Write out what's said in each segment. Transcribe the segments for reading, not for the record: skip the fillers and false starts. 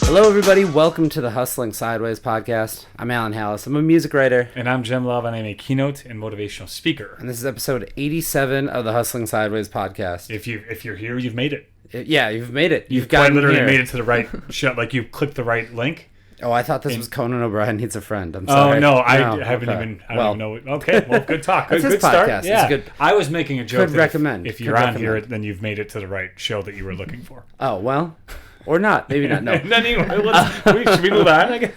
Hello, everybody. Welcome to the Hustling Sideways podcast. I'm Alan Halas. I'm a music writer. And I'm Jim Love, and I'm a keynote and motivational speaker. And this is episode 87 of the Hustling Sideways podcast. If you're here, you've made it. Yeah, you've made it. You've quite literally made it to the right show. Like, you clicked the right link. Oh, I thought this was Conan O'Brien Needs a Friend. I'm sorry. Oh, no, I haven't even... I don't know. Okay, well, good talk. Good start. Podcast. Yeah. It's good. I was making a joke. Could recommend. If you're on here, then you've made it to the right show that you were looking for. Oh, well... Or not. Maybe not. No. Anyway, should we move on?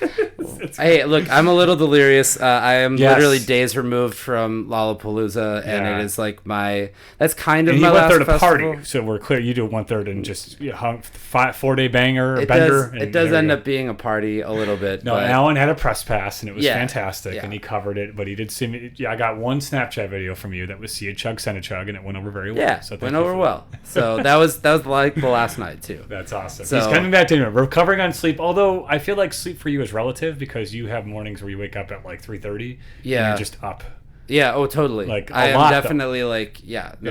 Hey, look, I'm a little delirious. I am literally days removed from Lollapalooza, and it is like that's kind of my last festival. And you went there to party, so we're clear. You do 1/3 and just hung 4-day banger or bender. It does end up being a party a little bit. No, but Alan had a press pass, and it was fantastic, yeah. and he covered it, but he did see me. Yeah, I got one Snapchat video from you that was see a chug, send a chug, and it went over very well. Yeah, so went over well. So that was like the last night, too. That's awesome. So, he's coming back to you. We're recovering on sleep, although I feel like sleep for you is relative because you have mornings where you wake up at like 3:30 and you're just up. Yeah, oh, totally. Like, I am definitely like,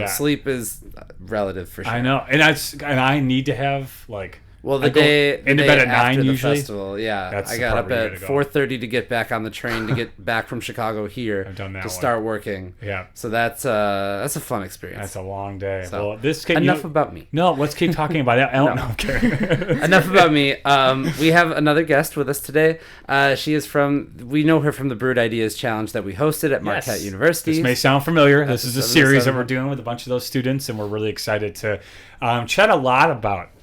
sleep is relative for sure. I know. And I need to have like... Well, the day into bed at 9 usually. Festival, I got up at 4:30 to get back on the train to get back from Chicago here to start working. Yeah. So that's a fun experience. That's a long day. So, well, enough about me. No, let's keep talking about it. No, I'm kidding. Enough about me. We have another guest with us today. We know her from the Brewed Ideas Challenge that we hosted at Marquette University. This may sound familiar. This is a series that we're doing with a bunch of those students, and we're really excited to chat a lot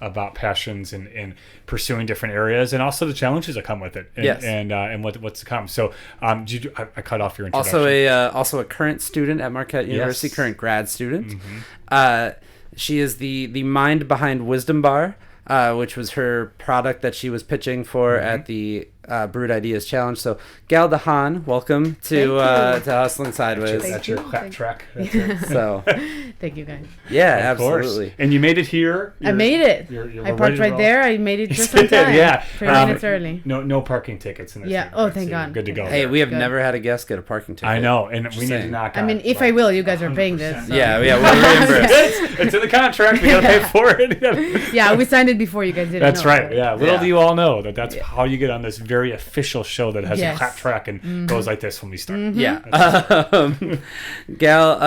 about passions and pursuing different areas, and also the challenges that come with it, and what's to come. So, I cut off your introduction. Also a current student at Marquette University, current grad student. Mm-hmm. She is the mind behind WisdomBar, which was her product that she was pitching for at the Brewed Ideas Challenge. So, Gal Dahan, welcome to Hustling Sideways. That's your clap track. So, thank you, guys. Yeah, of course. absolutely. And you made it here. I made it. I parked right there. I made it just on time. Yeah, 3 minutes early. No parking tickets in this. Yeah. Oh, thank God. Good to go. Hey, we have never had a guest get a parking ticket. I know, and we need to knock. I mean, if I will, you guys are paying this. So. Yeah, we'll reimburse. It's in the contract. We gotta pay for it. Yeah, we signed it before you guys did. That's right. Yeah. Little do you all know that's how you get on this very official show that has a clap track and goes like this when we start. Mm-hmm. Yeah. Gal,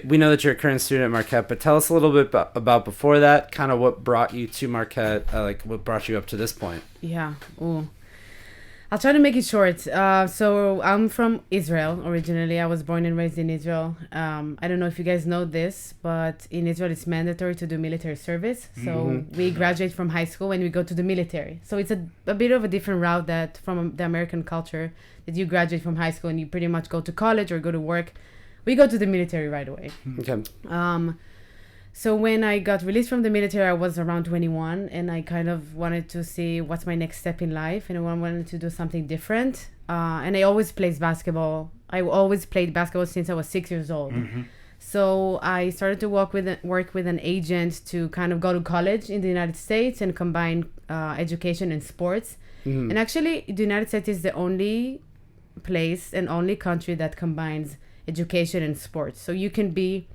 we know that you're a current student at Marquette, but tell us a little bit about before that, kind of what brought you to Marquette, what brought you up to this point. Yeah. Ooh. I'll try to make it short. So I'm from Israel originally. I was born and raised in Israel. I don't know if you guys know this, but in Israel it's mandatory to do military service. So we graduate from high school and we go to the military. So it's a bit of a different route that from the American culture, that you graduate from high school and you pretty much go to college or go to work. We go to the military right away. Okay. So when I got released from the military, I was around 21, and I kind of wanted to see what's my next step in life, and I wanted to do something different. And I always played basketball. I always played basketball since I was 6 years old. Mm-hmm. So I started to work with an agent to kind of go to college in the United States and combine education and sports. Mm-hmm. And actually, the United States is the only place and only country that combines education and sports. So you can be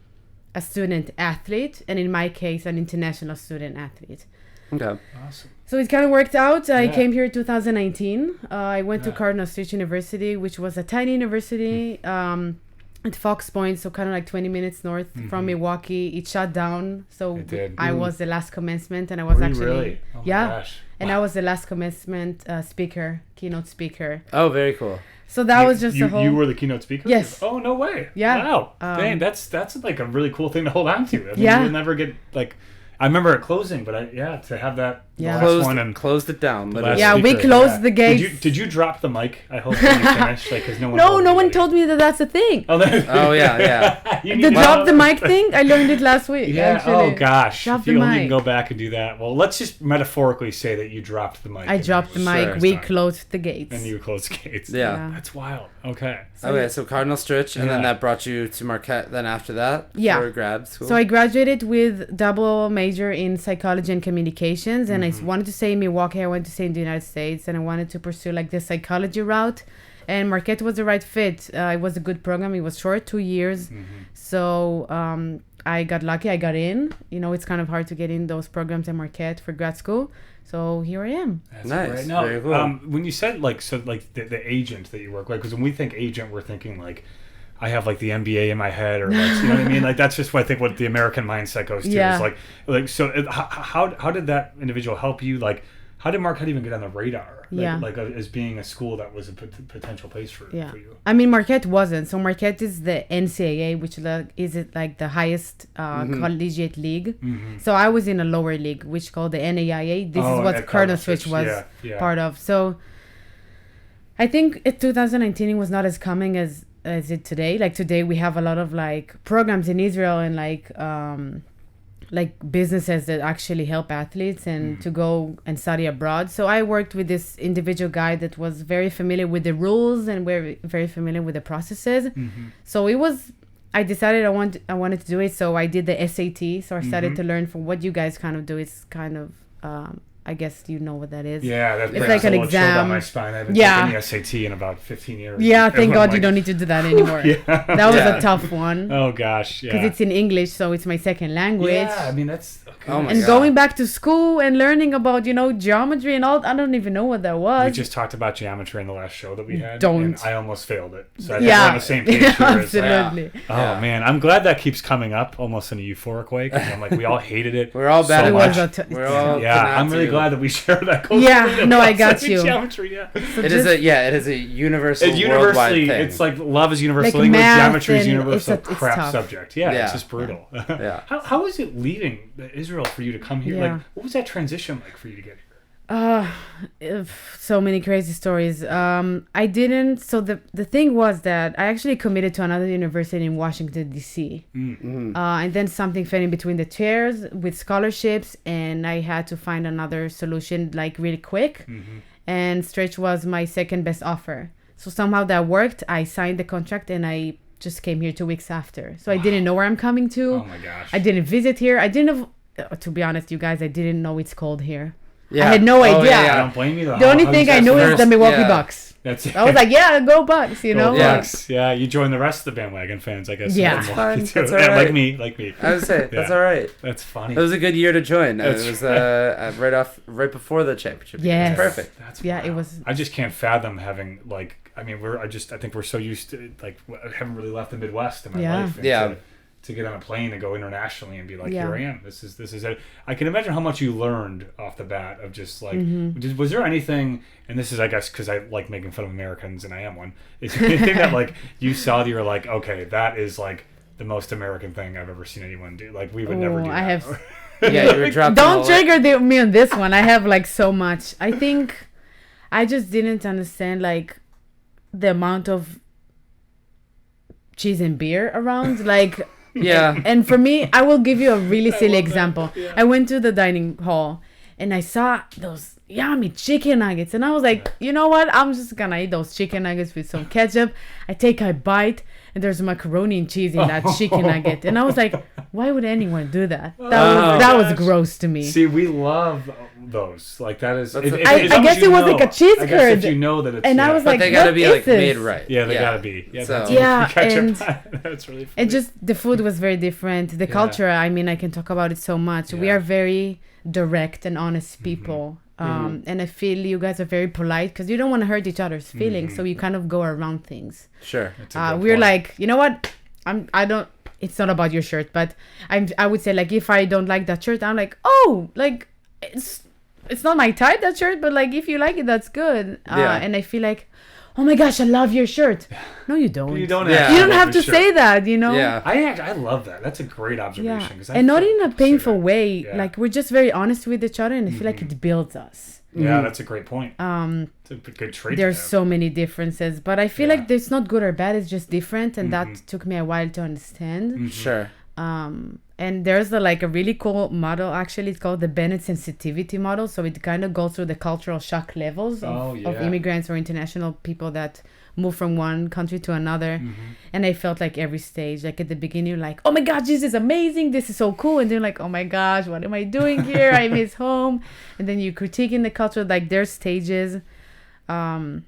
a student athlete, and in my case, an international student athlete. Okay. Awesome. So it kind of worked out. I came here in 2019. I went to Cardinal Stritch University, which was a tiny university at Fox Point, so kind of like 20 minutes north from Milwaukee. It shut down, so I was the last commencement, and I was really? Oh my gosh. And I was the last commencement keynote speaker. Oh, very cool. So that was just a whole... You were the keynote speaker? Yes. Oh, no way. Yeah. Wow. Dang, that's like a really cool thing to hold on to. I mean, you'll never get, like... I remember it closing, but to have that closed it down. We closed the gates. Did you drop the mic? I hope when you finished, because no one. No one told me that that's a thing. Oh yeah. The drop the mic thing. I learned it last week. Yeah. Actually. Oh gosh. Drop if the you mic. only can go back and do that. Well, let's just metaphorically say that you dropped the mic. I dropped the mic. We closed the gates. And you closed the gates. Yeah. That's wild. Okay. So Cardinal Stritch, and then that brought you to Marquette. Then after that, for grad school. So I graduated with double major in psychology and communications, and I wanted to stay in Milwaukee. I wanted to stay in the United States, and I wanted to pursue like the psychology route. And Marquette was the right fit. It was a good program. It was short, 2 years. So I got lucky. I got in. It's kind of hard to get in those programs at Marquette for grad school. So here I am. That's nice. Great. No, very cool. When you said the agent that you work with, because when we think agent, we're thinking like, I have like the MBA in my head, or like, you know what I mean? Like that's just what I think what the American mindset goes to. Yeah. Is like so. How did that individual help you? Like, how did Marquette even get on the radar? As being a school that was a potential place for you. I mean, Marquette wasn't. So Marquette is the NCAA, which is the highest collegiate league. Mm-hmm. So I was in a lower league, which called the NAIA. This is what Cardinal Stritch was part of. So I think 2019 was not as coming as it today. Like today, we have a lot of like programs in Israel and like businesses that actually help athletes and to go and study abroad. So I worked with this individual guy that was very familiar with the rules and very familiar with the processes. Mm-hmm. So I decided I wanted to do it. So I did the SAT. So I started to learn from what you guys kind of do. It's kind of, I guess you know what that is. Yeah, it's like an exam. Down my spine. I haven't taken the SAT in about 15 years. Yeah, thank God you don't need to do that anymore. That was a tough one. Oh gosh, yeah. Because it's in English, so it's my second language. Yeah, I mean that's. Okay. Oh my and God. going back to school and learning about geometry and all, I don't even know what that was. We just talked about geometry in the last show that we had. Don't. And I almost failed it. So I think we're on the same page here. Absolutely. Oh man, I'm glad that keeps coming up almost in a euphoric way. Because I'm like, we all hated it. We're all bad so at much. We're all I'm really glad that we share that. Yeah, no, I got you. Geometry, So it is a universal worldwide thing. It's like love is universal like language, geometry is universal it's crap tough. subject. Yeah, it's just brutal. Yeah. How was it leaving Israel for you to come here? Yeah. Like, what was that transition like for you to get here? So many crazy stories. I didn't. So the thing was that I actually committed to another university in Washington D.C. Mm-hmm. And then something fell in between the chairs with scholarships, and I had to find another solution like really quick. Mm-hmm. And Stritch was my second best offer. So somehow that worked. I signed the contract, and I just came here 2 weeks after. So I didn't know where I'm coming to. Oh my gosh! I didn't visit here. I didn't. To be honest, you guys, I didn't know it's cold here. Yeah. I had no idea. Yeah. I don't blame you though. The only thing I knew is the Milwaukee Bucks. That's it. I was like, yeah, go Bucks, Go Yeah. Bucks. Yeah, you join the rest of the bandwagon fans, I guess. Yeah. That's fine. That's all yeah, right. Like me. I would say that's all right. That's funny. It was a good year to join. That's It was right before the championship. Yes. It was perfect. That's it was. I just can't fathom having like. I mean, I think we're so used to like. I haven't really left the Midwest in my life. And to get on a plane and go internationally and be like, here I am. This is it. I can imagine how much you learned off the bat of just like. Was there anything? And this is, I guess, because I like making fun of Americans, and I am one. Is there anything that like you saw that you were like, okay, that is like the most American thing I've ever seen anyone do. Like we would never do that. I have. Yeah, you were dropping. Don't trigger me on this one. I have like so much. I think I just didn't understand like the amount of cheese and beer around. Like, yeah. And for me, I will give you a really silly example. Yeah. I went to the dining hall and I saw those yummy chicken nuggets. And I was like, you know what? I'm just going to eat those chicken nuggets with some ketchup. I take a bite and there's macaroni and cheese in that chicken nugget. And I was like, why would anyone do that? That was gross to me. See, we love those. Like that is. I guess it was like a cheese curd. I guess if you know that it's. And I was like, they gotta be like made right. Yeah, they gotta be. Yeah, so. And that's really funny. And just the food was very different. The culture, I mean, I can talk about it so much. We are very direct and honest people. And I feel you guys are very polite because you don't want to hurt each other's feelings. So you kind of go around things. Sure. We're like, you know what? It's not about your shirt, but I would say like, if I don't like that shirt, I'm like, oh, like it's not my type, that shirt, but like if you like it, that's good. And I feel like, oh my gosh, I love your shirt. No, you don't. You don't. You don't have to say that, you know. Yeah. I love that. That's a great observation. Yeah. And not in a painful way. Yeah. Like we're just very honest with each other, and I feel like it builds us. Yeah, that's a great point. It's a good trait. There's so many differences, but I feel like it's not good or bad. It's just different, and that took me a while to understand. Sure. And there's a really cool model. Actually, it's called the Bennett sensitivity model. So it kind of goes through the cultural shock levels of immigrants or international people that move from one country to another. And I felt like every stage, like at the beginning, you're like, oh my God, this is amazing. This is so cool. And then like, oh my gosh, what am I doing here? I miss home. And then you critiquing the culture. Like there's stages. And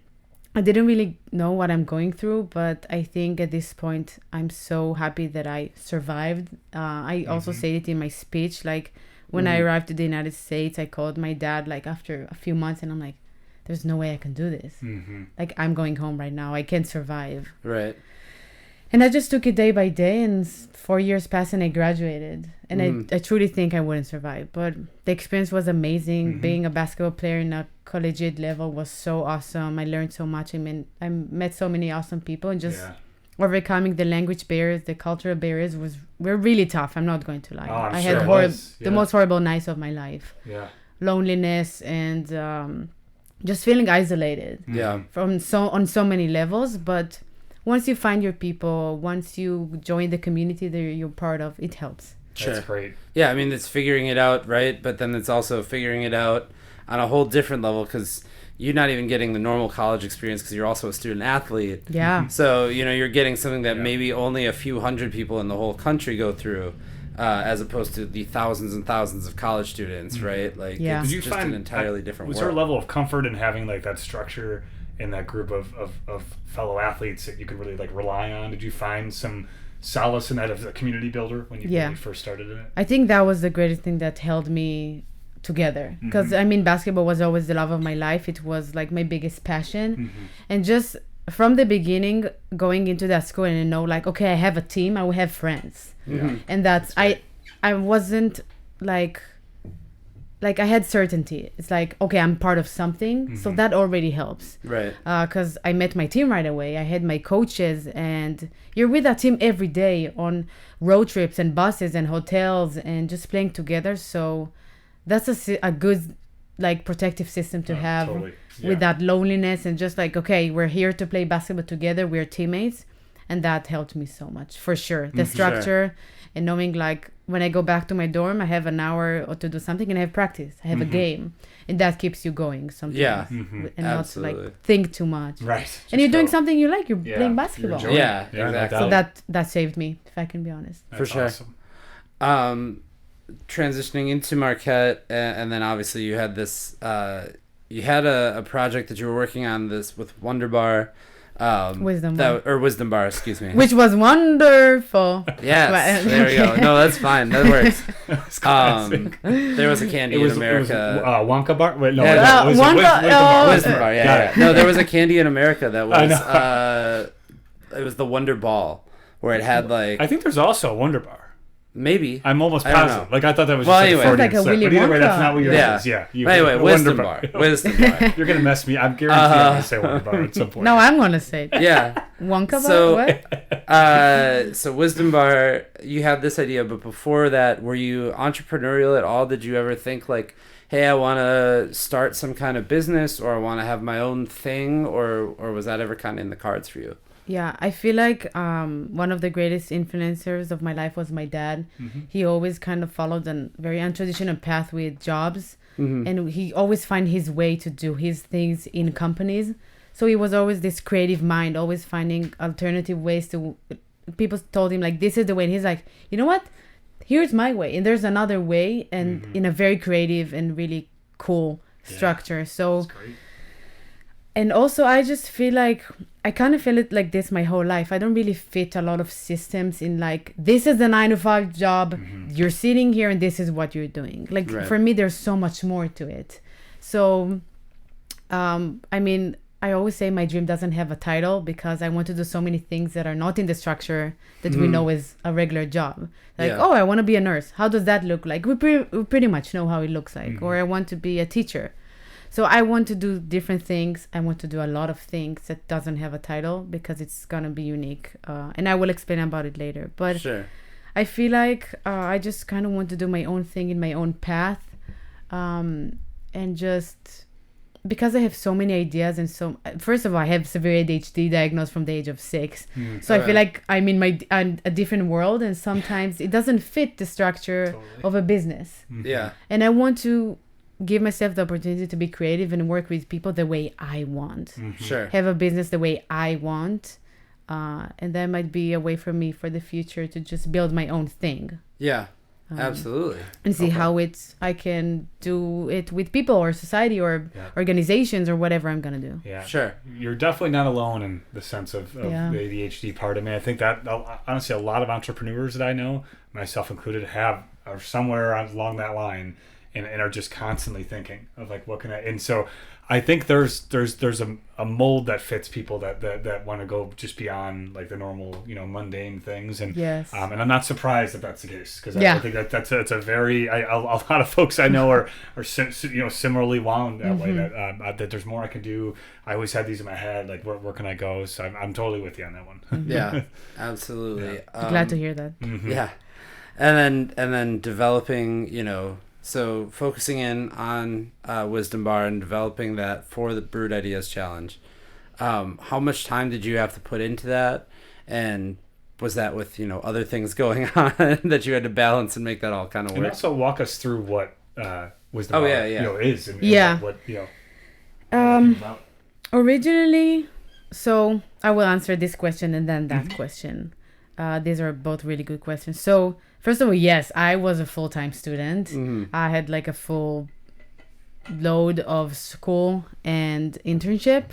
I didn't really know what I'm going through, but I think at this point, I'm so happy that I survived. I also said it in my speech. Like, when I arrived to the United States, I called my dad, like, after a few months, and I'm like, there's no way I can do this. Like, I'm going home right now. I can't survive. Right. And I just took it day by day, and 4 years passed, and I graduated. And I truly think I wouldn't survive. But the experience was amazing. Being a basketball player in a collegiate level was so awesome. I learned so much. I mean, I met so many awesome people, and just overcoming the language barriers, the cultural barriers were really tough. I'm not going to lie. Oh, I had the most horrible nights of my life. Yeah. Loneliness and just feeling isolated. Yeah. On so many levels, but once you find your people, once you join the community that you're part of, it helps. Sure. That's great. Yeah, I mean, it's figuring it out, right? But then it's also figuring it out on a whole different level, because you're not even getting the normal college experience because you're also a student athlete. Yeah. So, you're getting something that maybe only a few hundred people in the whole country go through, as opposed to the thousands and thousands of college students, right? Like, it's Did you just find an entirely different was world. there a level of comfort in having like that structure in that group of fellow athletes that you could really like rely on? Did you find some solace in that as a community builder when you really first started in it? I think that was the greatest thing that held me together, because I mean, basketball was always the love of my life. It was like my biggest passion, and just from the beginning going into that school and like, okay, I have a team, I will have friends, and that's I wasn't like I had certainty. It's like, okay, I'm part of something, so that already helps. Right. Because I met my team right away. I had my coaches, and you're with that team every day on road trips and buses and hotels and just playing together. So that's a good like protective system to have with that loneliness, and just like, okay, we're here to play basketball together. We're teammates, and that helped me so much for sure. The structure and knowing like, when I go back to my dorm, I have an hour or to do something, and I have practice. I have a game, and that keeps you going sometimes. Yeah, and absolutely. not like think too much. Right. And you're doing something you like. You're playing basketball. Yeah, exactly. So that saved me, if I can be honest. For sure. Awesome. Transitioning into Marquette, and then obviously you had this. You had a project that you were working on this with WonderBar. WisdomBar, excuse me. Which was wonderful. Yes, there we go. No, that's fine. That works. There was a candy in America. It was Wonka Bar? Wait, no. WisdomBar, yeah. No, there was a candy in America that was, it was the Wonder Ball, where it had like... I think there's also a Wonder Bar. Maybe. I'm almost positive. Like, I thought that was just anyway, like a Willy But either way, Wonka. that's not what yours is. Yeah. Anyway, WisdomBar. WisdomBar. You're going to mess me. I'm guaranteed I'm going to say Wonder Bar at some point. No, I'm going to say it. Yeah. Wonka Bar? So, what? So WisdomBar, you had this idea, but before that, were you entrepreneurial at all? Did you ever think like, hey, I want to start some kind of business, or I want to have my own thing, or was that ever kind of in the cards for you? Yeah, I feel like one of the greatest influencers of my life was my dad. He always kind of followed a very untraditional path with jobs, and he always find his way to do his things in companies. So he was always this creative mind, always finding alternative ways to... People told him, like, this is the way. And he's like, you know what? Here's my way. And there's another way, and in a very creative and really cool structure. So... That's great. And also, I just feel like I kind of feel it like this my whole life. I don't really fit a lot of systems in like, this is the 9-to-5 job. You're sitting here and this is what you're doing. Like, for me, there's so much more to it. So, I mean, I always say my dream doesn't have a title, because I want to do so many things that are not in the structure that we know is a regular job. Like, oh, I want to be a nurse. How does that look like? We pretty much know how it looks like. Or I want to be a teacher. So I want to do different things. I want to do a lot of things that doesn't have a title, because it's going to be unique. And I will explain about it later. But I feel like I just kind of want to do my own thing in my own path. And just because I have so many ideas, and first of all, I have severe ADHD diagnosed from the age of 6. So I feel like I'm in a different world, and sometimes it doesn't fit the structure of a business. Yeah. And I want to give myself the opportunity to be creative and work with people the way I want. Have a business the way I want. And that might be a way for me for the future to just build my own thing. Yeah. Absolutely. And see how I can do it with people or society or organizations or whatever I'm going to do. Yeah. Sure. You're definitely not alone in the sense of the ADHD part. I mean, I think that honestly, a lot of entrepreneurs that I know, myself included, are somewhere along that line and are just constantly thinking of like, what can I, and so I think there's a mold that fits people that want to go just beyond like the normal, mundane things. And and I'm not surprised that that's the case, because I think that's a very, a lot of folks I know are similarly wound that way, that there's more I can do. I always had these in my head, like where can I go? So I'm totally with you on that one. Yeah, absolutely. Glad to hear that. Yeah. And then developing, so focusing in on WisdomBar and developing that for the Brewed Ideas Challenge. How much time did you have to put into that? And was that with, other things going on that you had to balance and make that all kind of work? And also walk us through what WisdomBar is and what originally, so I will answer this question and then that question. These are both really good questions. So first of all, yes, I was a full-time student. I had like a full load of school and internship.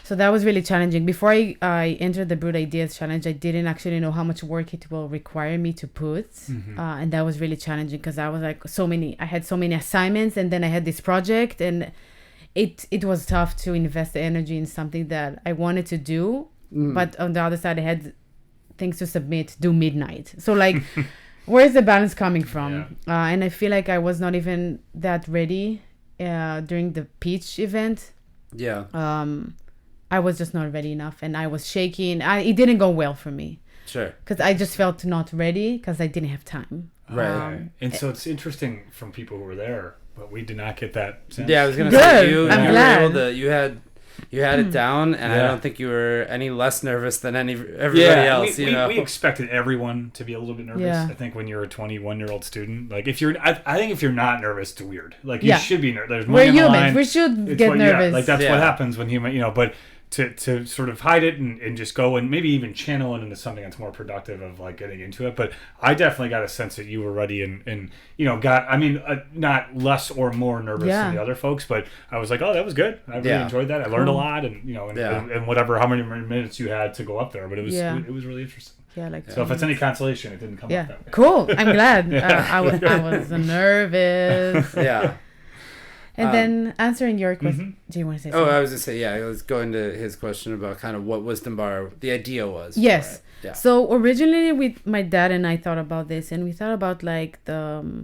So that was really challenging. Before I entered the Brewed Ideas Challenge, I didn't actually know how much work it will require me to put. And that was really challenging because I was like I had so many assignments, and then I had this project, and it was tough to invest the energy in something that I wanted to do. But on the other side, I had things to submit due midnight. So like, where's the balance coming from? And I feel like I was not even that ready during the pitch event. I was just not ready enough, and I was shaking. It didn't go well for me. Sure. Because I just felt not ready because I didn't have time. Right. And so it's interesting from people who were there, but we did not get that sense. Yeah, I was going to say, you I'm were glad. able to, you had it down, and I don't think you were any less nervous than everybody else. We expected everyone to be a little bit nervous. I think when you're a 21-year-old student, like if you're, I think if you're not nervous, it's weird. Like you should be nervous. We're humans. We should get nervous. Like that's what happens when human, but to sort of hide it and just go and maybe even channel it into something that's more productive of like getting into it. But I definitely got a sense that you were ready and not less or more nervous than the other folks, but I was like, oh, that was good. I really enjoyed that. I learned a lot, and and whatever, how many minutes you had to go up there, but it was really interesting. So if it's any consolation, it didn't come up that way. Cool. I'm glad. I was nervous. And then answering your question, do you want to say something? I was going to say, I was going to his question about kind of what WisdomBar, the idea was. Yes. Yeah. So originally with my dad and I thought about this, and we thought about like the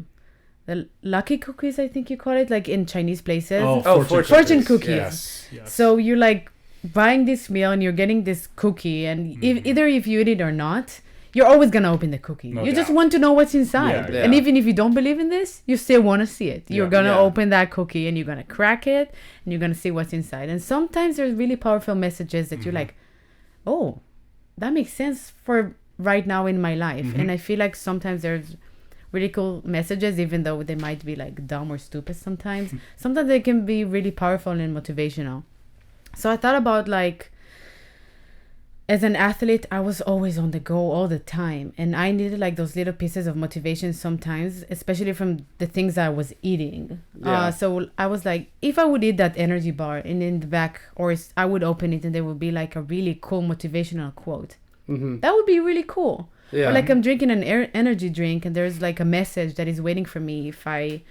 lucky cookies, I think you call it, like in Chinese places. Fortune cookies. Yes. So you're like buying this meal and you're getting this cookie, and either if you eat it or not, you're always going to open the cookie. You just want to know what's inside. And even if you don't believe in this, you still want to see it. You're going to open that cookie and you're going to crack it and you're going to see what's inside. And sometimes there's really powerful messages that you're like, oh, that makes sense for right now in my life. And I feel like sometimes there's really cool messages, even though they might be like dumb or stupid sometimes. Sometimes they can be really powerful and motivational. So I thought about like, as an athlete, I was always on the go all the time. And I needed like those little pieces of motivation sometimes, especially from the things I was eating. So I was like, if I would eat that energy bar and in the back, or I would open it and there would be like a really cool motivational quote. That would be really cool. Or like I'm drinking an energy drink and there's like a message that is waiting for me if I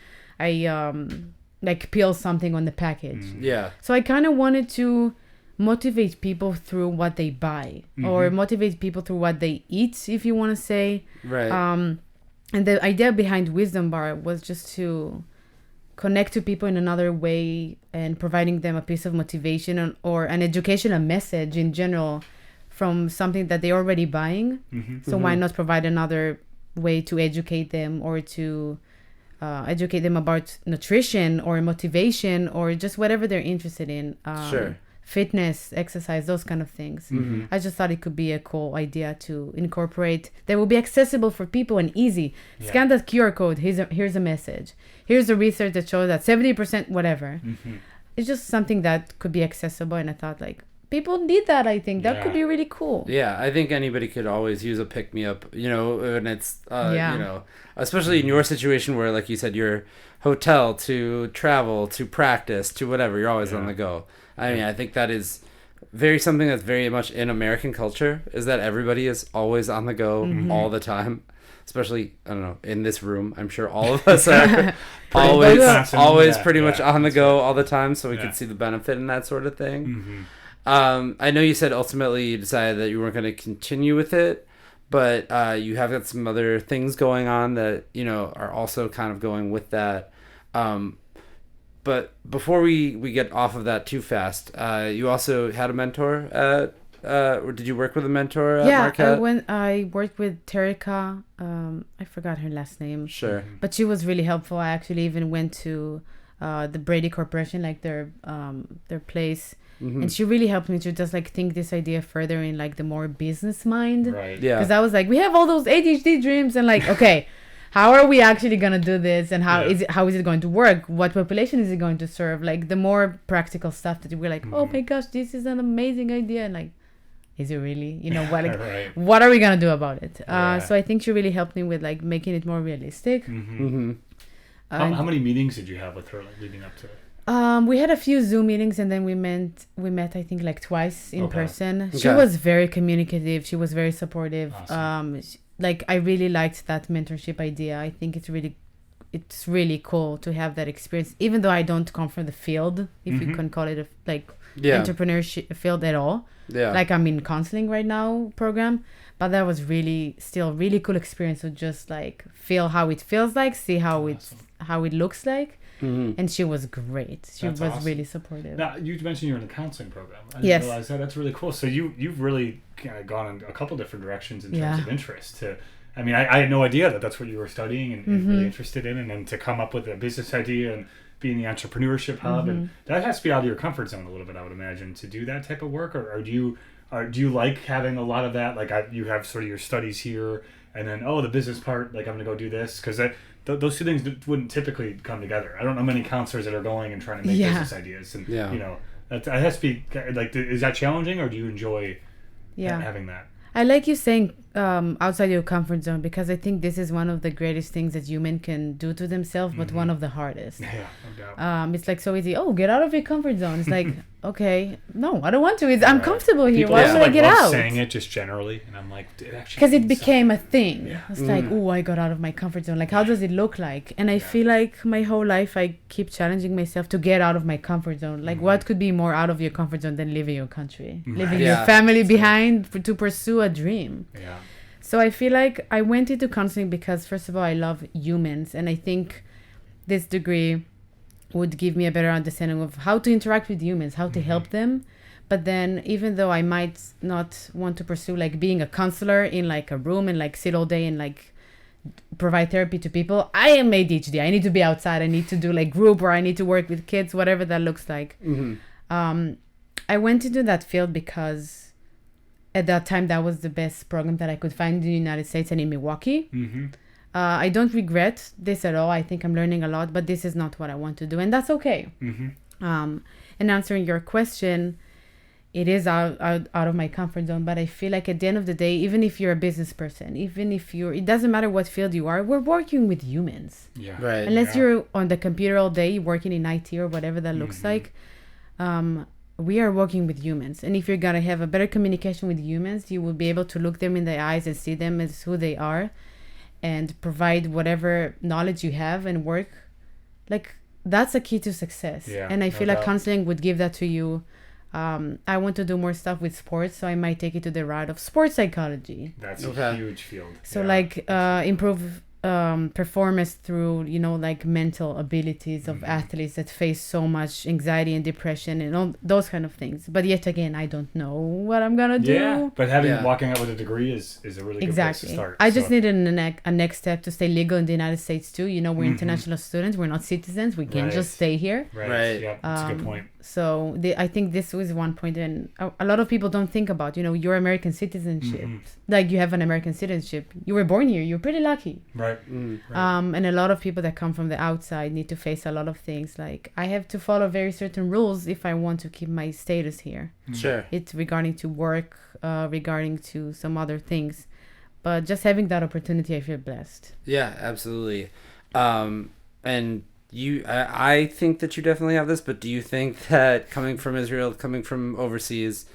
like peel something on the package. So I kind of wanted to motivate people through what they buy or motivate people through what they eat, if you want to say. And the idea behind WisdomBar was just to connect to people in another way and providing them a piece of motivation or an educational message in general from something that they're already buying. So why not provide another way to educate them or to educate them about nutrition or motivation or just whatever they're interested in. Fitness, exercise, those kind of things. I just thought it could be a cool idea to incorporate that will be accessible for people and easy. Scan that QR code. Here's a message. Here's the research that shows that 70% whatever. It's just something that could be accessible, and I thought like people need that. I think that could be really cool. Yeah, I think anybody could always use a pick-me-up, and it's, especially in your situation where, like you said, you're hotel to travel to practice to whatever, you're always on the go. I mean, I think that is something that's very much in American culture, is that everybody is always on the go all the time. Especially, I don't know, in this room, I'm sure all of us are always pretty much on the go all the time, so we could see the benefit in that sort of thing. I know you said ultimately you decided that you weren't going to continue with it, but you have got some other things going on that, are also kind of going with that. But before we get off of that too fast, you also had a mentor or did you work with a mentor at Marquette? I worked with Terika. I forgot her last name. Sure. But she was really helpful. I actually even went to the Brady Corporation, like their place. And she really helped me to just like think this idea further in like the more business mind. Right. Yeah. Because I was like, we have all those ADHD dreams and like, okay, how are we actually going to do this? And how is it going to work? What population is it going to serve? Like the more practical stuff that we're like, oh my gosh, this is an amazing idea. And like, is it really? What? Like, what are we gonna do about it? So I think she really helped me with like making it more realistic. How many meetings did you have with her leading up to it? We had a few Zoom meetings, and then we met I think like twice in person. She was very communicative. She was very supportive. Awesome. Like I really liked that mentorship idea. I think it's really cool to have that experience, even though I don't come from the field, if you can call it entrepreneurship field at all. Yeah. Like I'm in counseling right now program, but that was still really cool experience to just like feel how it feels like, see how it looks like. And she was great. She was awesome. Really supportive. Now, you mentioned you're in a counseling program. I didn't realize that. That's really cool. So you've really kind of gone in a couple different directions in terms of interest. I had no idea that that's what you were studying and really interested in, and then to come up with a business idea and be in the entrepreneurship hub, and that has to be out of your comfort zone a little bit, I would imagine, to do that type of work. Or do you like having a lot of that? Like you have sort of your studies here, and then the business part, like I'm gonna go do this, because those two things wouldn't typically come together. I don't know many counselors that are going and trying to make business ideas, and that has to be like, is that challenging, or do you enjoy having that? I like you saying outside your comfort zone, because I think this is one of the greatest things that human can do to themselves, but one of the hardest. Yeah, no doubt. It's like so easy. Oh, get out of your comfort zone. It's like, okay, no, I don't want to. I'm comfortable here. Why would I get out? Saying it just generally, and I'm like, it actually. Because it became a thing. Yeah. It's like, oh, I got out of my comfort zone. Like, how does it look like? And I feel like my whole life I keep challenging myself to get out of my comfort zone. Like, what could be more out of your comfort zone than leaving your country, leaving your family behind to pursue a dream? Yeah. So I feel like I went into counseling because, first of all, I love humans, and I think this degree would give me a better understanding of how to interact with humans, how to help them. But then, even though I might not want to pursue like being a counselor in like a room and like sit all day and like provide therapy to people, I am ADHD. I need to be outside. I need to do like group, or I need to work with kids, whatever that looks like. I went into that field because at that time that was the best program that I could find in the United States and in Milwaukee. I don't regret this at all. I think I'm learning a lot, but this is not what I want to do, and that's okay. And answering your question, it is out of my comfort zone, but I feel like at the end of the day, even if you're a business person, it doesn't matter what field you are, we're working with humans. Yeah. Right. Unless you're on the computer all day, working in IT or whatever that looks like, we are working with humans. And if you're going to have a better communication with humans, you will be able to look them in the eyes and see them as who they are and provide whatever knowledge you have and work. Like, that's a key to success. Yeah, and I feel like counseling would give that to you. I want to do more stuff with sports, so I might take it to the route of sports psychology. That's a huge field. So improve performance through, like mental abilities of athletes that face so much anxiety and depression and all those kind of things. But yet again, I don't know what I'm gonna do. Yeah, but walking out with a degree is a really good place to start. I just needed a next step to stay legal in the United States too. We're international students. We're not citizens. We can't just stay here. Right. Yeah, that's a good point. So I think this was one point, and a lot of people don't think about, your American citizenship. Like, you have an American citizenship. You were born here. You're pretty lucky. Right. Right. And a lot of people that come from the outside need to face a lot of things. Like, I have to follow very certain rules if I want to keep my status here. Sure. It's regarding to work, regarding to some other things. But just having that opportunity, I feel blessed. Yeah, absolutely. And I think that you definitely have this, but do you think that coming from Israel, coming from overseas,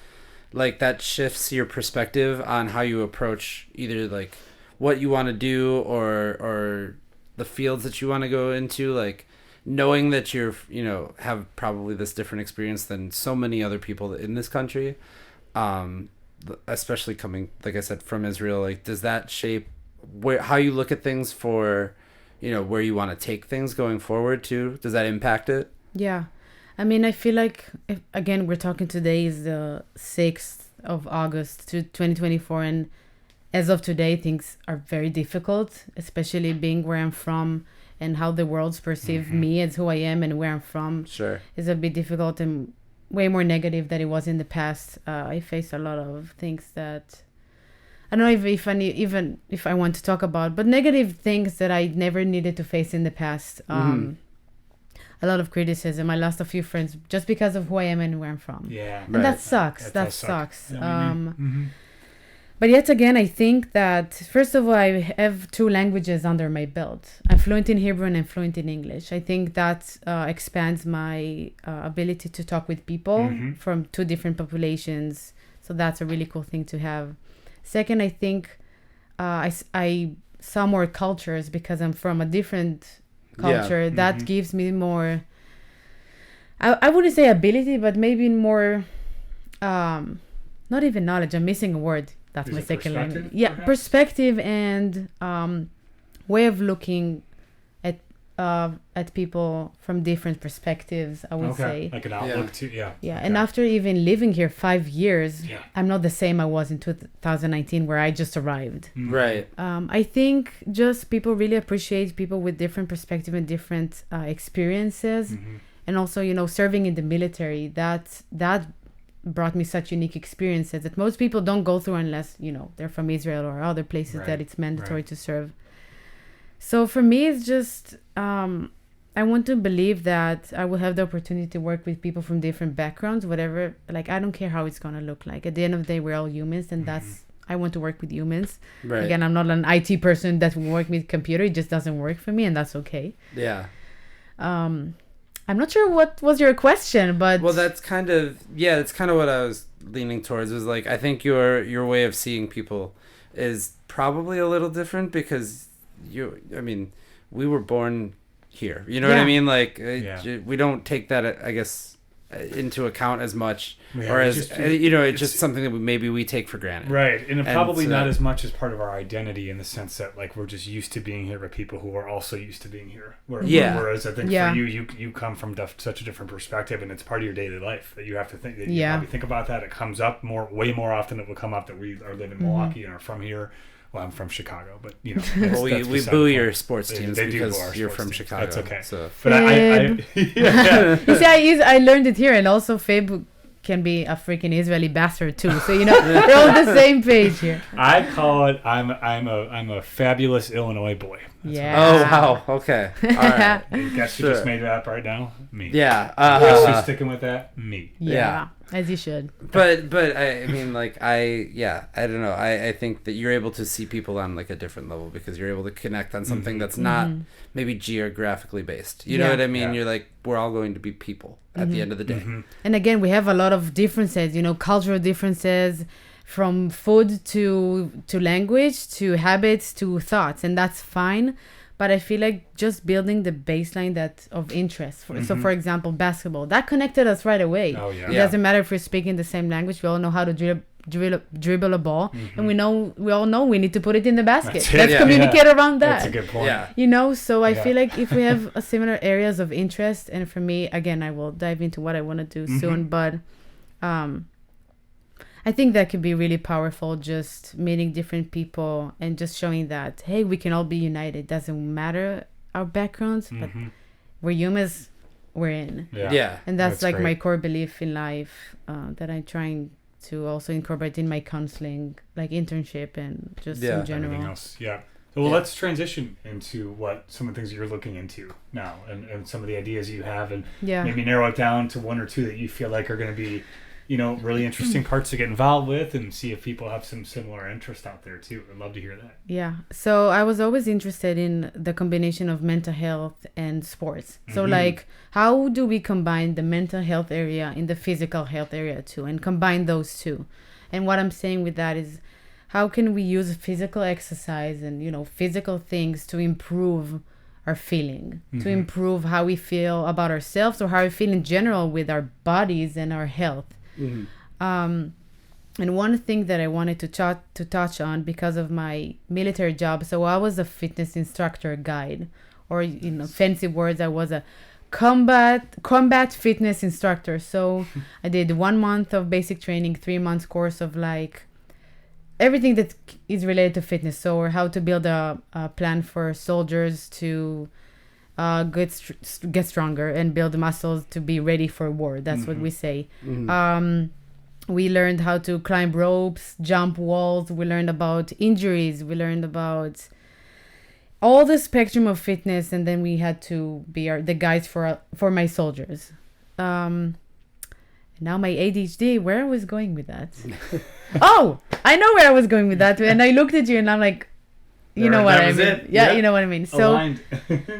like, that shifts your perspective on how you approach either, like, what you want to do or the fields that you want to go into, like, knowing that you're, have probably this different experience than so many other people in this country, especially coming, like I said, from Israel, like, does that shape how you look at things for, where you want to take things going forward too? Does that impact it? Yeah. I mean, I feel like, again, we're talking today is the 6th of August to 2024. And as of today, things are very difficult, especially being where I'm from and how the world's perceive me as who I am and where I'm from. Sure. Is a bit difficult and way more negative than it was in the past. I faced a lot of things that... I don't know if I want to talk about, but negative things that I never needed to face in the past. A lot of criticism. I lost a few friends just because of who I am and where I'm from. Yeah. And that sucks. That sucks. Yeah, But yet again, I think that, first of all, I have 2 languages under my belt. I'm fluent in Hebrew and I'm fluent in English. I think that expands my ability to talk with people from 2 different populations. So that's a really cool thing to have. Second, I think I saw more cultures because I'm from a different culture. Yeah. That gives me more, I wouldn't say ability, but maybe more, not even knowledge. I'm missing a word. That's my second language. Yeah, perhaps? Perspective and way of looking at people from different perspectives, I would say. Like an outlook too, yeah. Yeah, okay. And after even living here 5 years, I'm not the same I was in 2019 where I just arrived. Right. I think just people really appreciate people with different perspective and different experiences. And also, serving in the military, that brought me such unique experiences that most people don't go through unless, they're from Israel or other places that it's mandatory to serve. So for me, it's just, I want to believe that I will have the opportunity to work with people from different backgrounds, whatever. Like, I don't care how it's going to look like. At the end of the day, we're all humans, and I want to work with humans. Right. Again, I'm not an IT person that will work with computer. It just doesn't work for me, and that's okay. Yeah. I'm not sure what was your question, but... Well, that's kind of what I was leaning towards, was like, I think your way of seeing people is probably a little different because... we were born here, what I mean? Like, we don't take that, I guess, into account as much, or as, it's just something that we take for granted. Right. And probably not as much as part of our identity in the sense that, like, we're just used to being here with people who are also used to being here. Whereas I think for you come from such a different perspective, and it's part of your daily life that you have to think, that you probably think about that. It comes up way more often than it will come up that we are living in Milwaukee and are from here. Well, I'm from Chicago, but well, we boo your sports teams because you're from Chicago. That's okay. So. But I you see, I learned it here, and also Feb can be a freaking Israeli bastard too. So we're on the same page here. I call it. I'm a fabulous Illinois boy. That's Oh wow. Okay. All right. Guess who just made it up right now? Me. Yeah. Guess who's sticking with that? Me. Yeah. As you should. But I mean, like, I don't know. I think that you're able to see people on, like, a different level because you're able to connect on something that's not maybe geographically based. You know what I mean? You're like, we're all going to be people at the end of the day. And again, we have a lot of differences, cultural differences, from food to language to habits to thoughts, and that's fine. But I feel like just building the baseline of interest. So, for example, basketball, that connected us right away. Oh, yeah. It doesn't matter if we're speaking the same language. We all know how to dribble a ball. And we all know we need to put it in the basket. Let's communicate around that. That's a good point. Yeah. So I feel like if we have a similar areas of interest, and for me, again, I will dive into what I want to do soon. But I think that could be really powerful, just meeting different people and just showing that, hey, we can all be united. Doesn't matter our backgrounds, but we're humans. we're in. Yeah. And that's like great. my core belief in life that I'm trying to also incorporate in my counseling, like internship and just in general. Everything else. Yeah. So let's transition into what some of the things you're looking into now and some of the ideas you have, and maybe narrow it down to one or two that you feel like are going to be, really interesting parts to get involved with, and see if people have some similar interest out there too. I'd love to hear that. Yeah. So I was always interested in the combination of mental health and sports. So like, how do we combine the mental health area in the physical health area too, and combine those two? And what I'm saying with that is, how can we use physical exercise and, physical things to improve our feeling, to improve how we feel about ourselves, or how we feel in general with our bodies and our health? And one thing that I wanted to touch on because of my military job, so I was a fitness instructor guide, or fancy words, I was a combat fitness instructor. So I did 1 month of basic training, 3 months course of like everything that is related to fitness. So how to build a plan for soldiers to get stronger and build muscles to be ready for war. That's what we say. We learned how to climb ropes, jump walls. We learned about injuries. We learned about all the spectrum of fitness. And then we had to be the guides for my soldiers. Now my ADHD, where I was going with that? Oh, I know where I was going with that. And I looked at you and I'm like, you know what I mean? Yeah, you know what I mean. So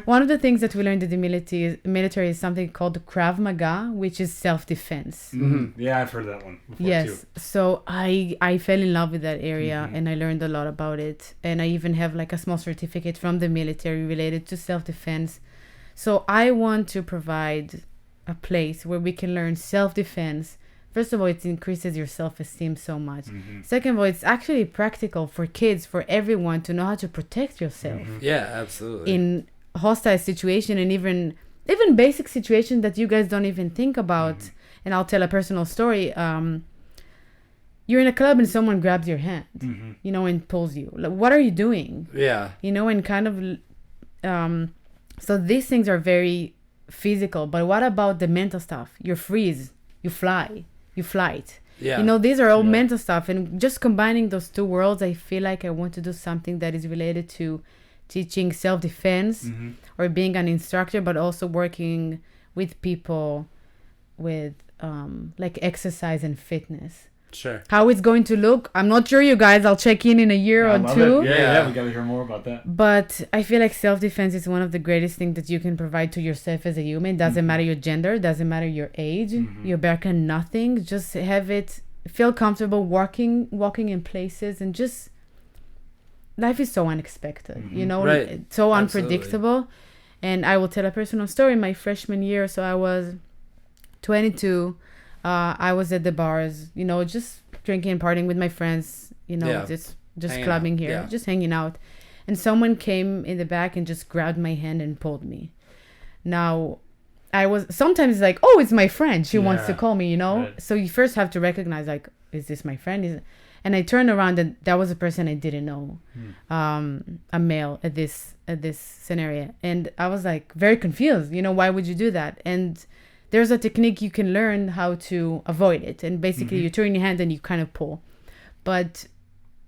one of the things that we learned in the military is something called Krav Maga, which is self-defense. Yeah, I've heard that one before too. So I fell in love with that area and I learned a lot about it. And I even have like a small certificate from the military related to self-defense. So I want to provide a place where we can learn self-defense. First of all, it increases your self-esteem so much. Second of all, it's actually practical for kids, for everyone to know how to protect yourself. Yeah, absolutely. In hostile situation and even basic situations that you guys don't even think about. And I'll tell a personal story. You're in a club and someone grabs your hand, and pulls you. Like, what are you doing? Yeah. And kind of, so these things are very physical, but what about the mental stuff? You freeze, you fly, you flight. Yeah. These are all mental stuff, and just combining those two worlds, I feel like I want to do something that is related to teaching self-defense or being an instructor, but also working with people with like exercise and fitness. Sure. How it's going to look, I'm not sure, you guys. I'll check in a year or two. Yeah, we got to hear more about that. But I feel like self-defense is one of the greatest things that you can provide to yourself as a human. Doesn't matter your gender, doesn't matter your age, your background, nothing. Just have it, feel comfortable walking in places, and just, life is so unexpected, Right. so unpredictable. And I will tell a personal story. My freshman year, so I was 22. I was at the bars, just drinking and partying with my friends, just hanging clubbing out. Here, just hanging out. And someone came in the back and just grabbed my hand and pulled me. Now, I was sometimes like, oh, it's my friend. She wants to call me, Right. So you first have to recognize, like, is this my friend? And I turned around and that was a person I didn't know, a male at this scenario. And I was like very confused, why would you do that? And there's a technique you can learn how to avoid it. And basically you turn your hand and you kind of pull. But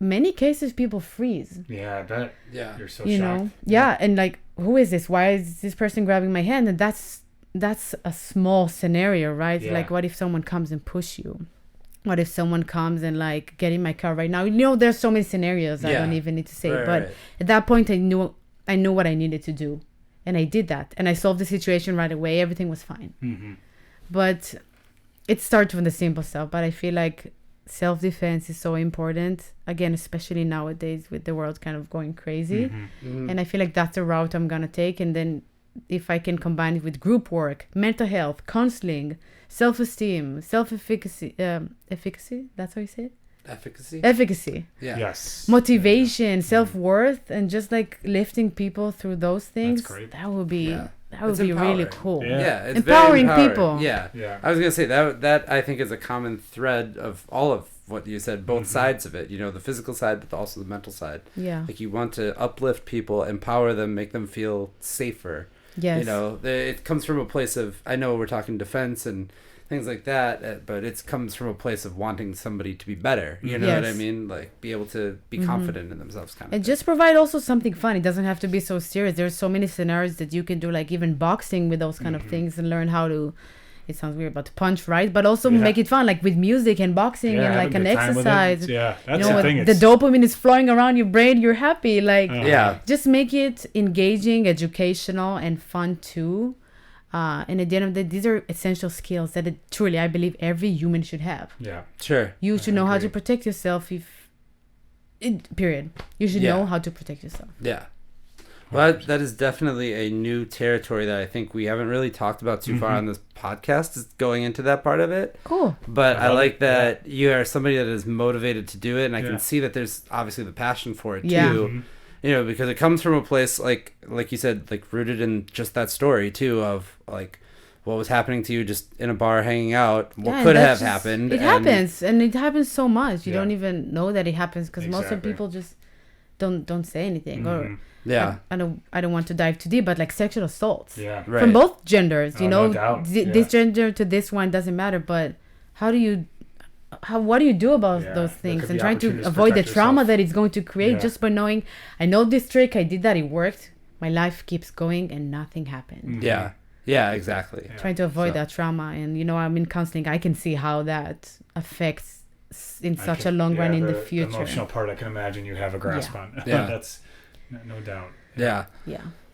many cases people freeze. Yeah, I bet. Yeah. You're so shocked. Yeah. And like, who is this? Why is this person grabbing my hand? And that's a small scenario, right? Yeah. Like, what if someone comes and push you? What if someone comes and like get in my car right now? There's so many scenarios. I don't even need to say it. But at that point I knew what I needed to do. And I did that. And I solved the situation right away. Everything was fine. But it starts from the simple stuff. But I feel like self-defense is so important. Again, especially nowadays with the world kind of going crazy. And I feel like that's the route I'm going to take. And then if I can combine it with group work, mental health, counseling, self-esteem, self-efficacy, efficacy, that's how you say it? Efficacy. Yeah. Yes. Motivation, self-worth, and just like lifting people through those things. That's great. That would be It's really cool. Yeah, it's empowering very people. Yeah. I was gonna say that I think is a common thread of all of what you said, both sides of it. The physical side, but also the mental side. Yeah. Like you want to uplift people, empower them, make them feel safer. Yes. You know, it comes from a place of, I know we're talking defense and things like that, but it comes from a place of wanting somebody to be better. You know what I mean? Like, be able to be confident in themselves, kind of. And just provide also something fun. It doesn't have to be so serious. There's so many scenarios that you can do, like even boxing with those kind of things, and learn how to, it sounds weird, but to punch, right? But also make it fun, like with music and boxing and like an exercise. Yeah, that's the thing. The dopamine is flowing around your brain. You're happy. Like, just make it engaging, educational, and fun too. And at the end of the day, these are essential skills that truly, I believe, every human should have. Yeah, sure. You should know how to protect yourself. Period. You should know how to protect yourself. Yeah. Well, that is definitely a new territory that I think we haven't really talked about too far on this podcast, is going into that part of it. Cool. But I like that you are somebody that is motivated to do it, and I can see that there's obviously the passion for it too. You know, because it comes from a place like you said, like rooted in just that story too, of like what was happening to you just in a bar hanging out, what could have happened. It happens, and it happens so much. You don't even know that it happens, because most of people just don't say anything. Or I don't want to dive too deep, but like sexual assaults from both genders, you know, this gender to this one doesn't matter, but what do you do about those things, and trying to avoid the trauma that it's going to create just by knowing, I know this trick, I did that, it worked, my life keeps going and nothing happened. Yeah, exactly. Trying to avoid that trauma. And you know, I'm in counseling, I can see how that affects in such a long run in the future. The emotional part, I can imagine you have a grasp on. That's no doubt. Yeah.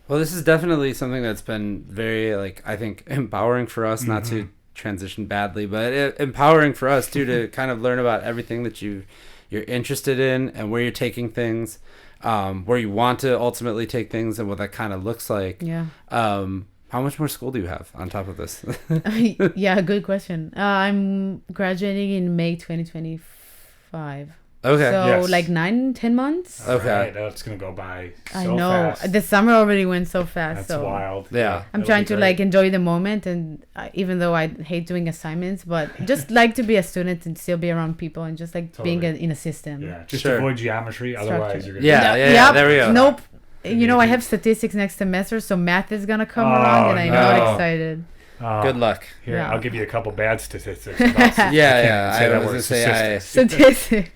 Well, this is definitely something that's been very, like, I think, empowering for us, not to transition badly, but empowering for us too, to kind of learn about everything that you're interested in, and where you're taking things, where you want to ultimately take things, and what that kind of looks like. How much more school do you have on top of this? Good question. I'm graduating in May 2025. Okay. So like 9-10 months. Okay. Right. That's gonna go by so I know. fast. The summer already went so fast. That's wild. Yeah. I'm trying to like enjoy the moment, and even though I hate doing assignments, but just like to be a student and still be around people, and just like being in a system. Yeah. Just avoid geometry. Otherwise, you're gonna. Yeah. There we go. Nope. You know, I have statistics next semester, so math is gonna come around, and I'm not excited. Good luck. Here, I'll give you a couple bad statistics. I was gonna say statistics.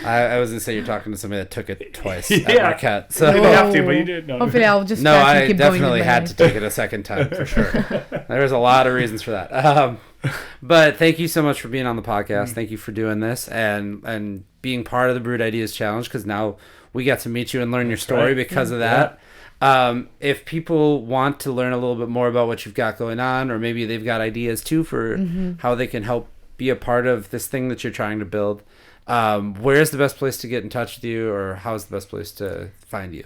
I was gonna say you're talking to somebody that took it twice at Marquette. So you didn't have to, but you did. No. Hopefully, I'll just I definitely had to take it a second time for sure. There was a lot of reasons for that. But thank you so much for being on the podcast. Thank you for doing this and being part of the Brewed Ideas Challenge, because now we got to meet you and learn your story because of that. If people want to learn a little bit more about what you've got going on, or maybe they've got ideas too for how they can help be a part of this thing that you're trying to build, where's the best place to get in touch with you, or how's the best place to find you?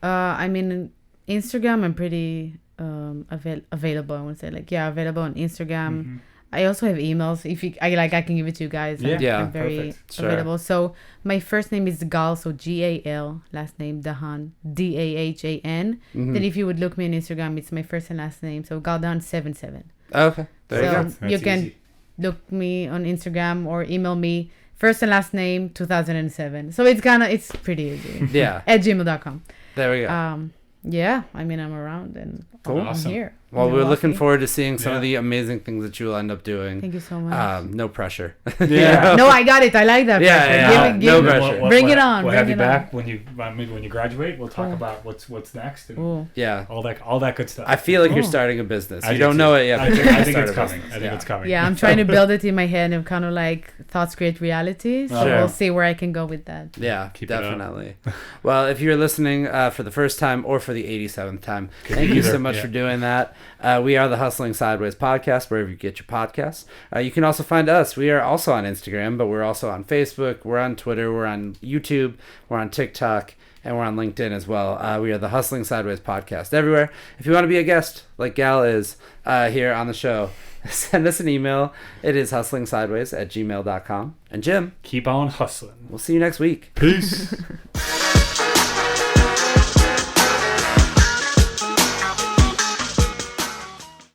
I mean, Instagram, I'm pretty available. I want to say available on Instagram. I also have emails. If I can give it to you guys. I'm very available. So my first name is Gal, so Gal. Last name Dahan, Dahan. Then if you would look me on Instagram, it's my first and last name. So Gal Dahan 77. Okay, there you go. So you can look me on Instagram or email me. First and last name 2007. So it's pretty easy. Yeah. At gmail.com. There we go. I mean, I'm around and I'm here. Well, we're looking forward to seeing some of the amazing things that you'll end up doing. Thank you so much. No pressure. No, I got it. I like that. No pressure. Bring it on. We'll have you back when you graduate. We'll talk about what's next. And all that good stuff. I feel like you're starting a business. You don't know it yet. I think it's coming. It's coming. Yeah, I'm trying to build it in my head, and kind of like thoughts create reality. So we'll see where I can go with that. Yeah, definitely. Well, if you're listening for the first time or for the 87th time, thank you so much for doing that. We are the Hustling Sideways podcast, wherever you get your podcasts. You can also find us. We are also on Instagram, but we're also on Facebook. We're on Twitter. We're on YouTube. We're on TikTok. And we're on LinkedIn as well. We are the Hustling Sideways podcast everywhere. If you want to be a guest, like Gal is here on the show, send us an email. It is hustlingsideways@gmail.com. And Jim, keep on hustling. We'll see you next week. Peace.